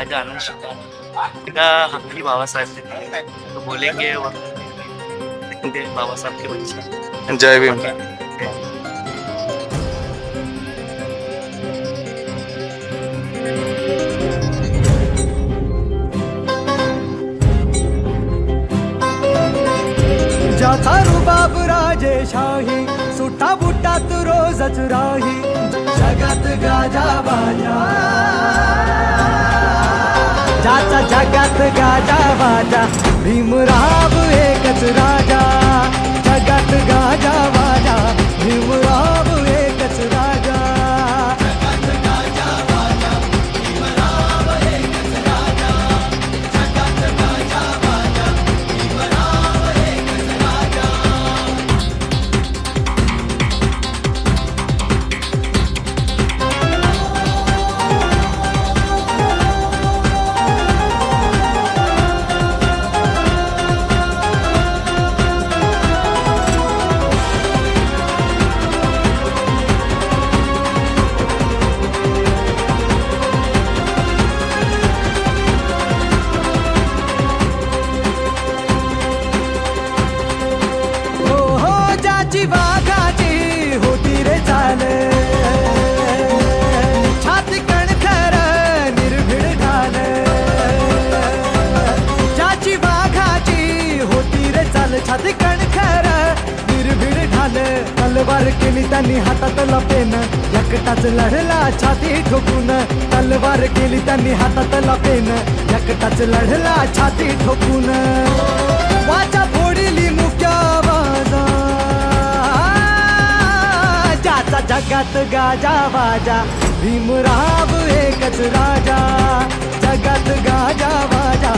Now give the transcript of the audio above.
राजा आनंद शिंदे का हमारी बाबा साहब थे, तो बोलेंगे और देखेंगे बाबा साहब के बच्चे। जय भीम। ज्याचा रुबाब राजेशाही, सुटा बुटात रोजच राही, जगात गाजा बाजा, ज्याचा जगात गाजा बाजा, भीमराव एकच राजा, जगात गाजा बाजा, भीमराव एकच राजा। वाघाची होती रे चाल, छाती कणखर निर्भीड ढाल, ज्याची वाघाची होती रे चाल, छाती कणखर निर्भीड ढाल, तलवार केली त्यांनी हातातला पेन, एकटाच लढला छाती ठोकून, तलवार केली त्यांनी हातातला पेन, एकटाच लढला छाती ठोकून, वाचा फोडली मुक्या बाजा, ज्याचा जगात गाजा बाजा, भीमराव एकच राजा, जगात गाजा बाजा,